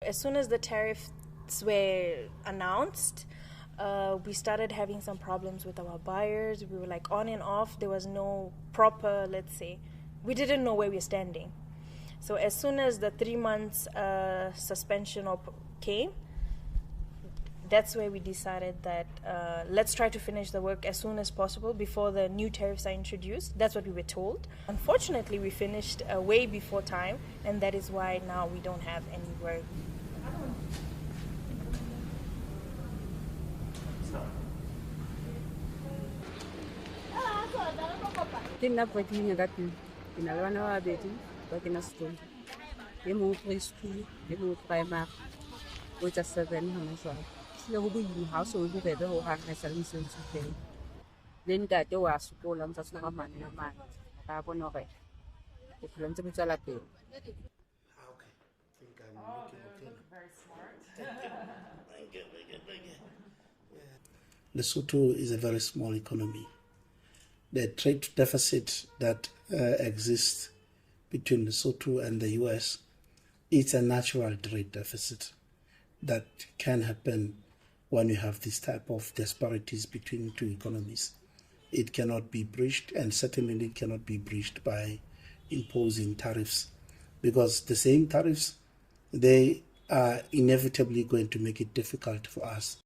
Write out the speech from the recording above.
As soon as the tariffs were announced, we started having some problems with our buyers. We were like on and off. There was no proper, let's say, we didn't know where we were standing. So as soon as the 3 months suspension came, that's where we decided that let's try to finish the work as soon as possible before the new tariffs are introduced. That's what we were told. Unfortunately, we finished way before time, and that is why now we don't have any work. Tinna pwedeng ka tin. Pinalawan na babeti, pwede na school. Yung preschool, yung primary, which is 7 hanggang sa. Sila ko yung house, so yung pwede ko hanggang sa lisensya sa then dati was school lang sa nakaman naman. Tapos okay. Ito lang sa lati. Okay. I think I'm looking okay now. Very smart. Thank you. Lesotho is a very small economy. The trade deficit that exists between Lesotho and the US, it's a natural trade deficit that can happen when you have this type of disparities between two economies. It cannot be breached, and certainly it cannot be breached by imposing tariffs, because the same tariffs, they are inevitably going to make it difficult for us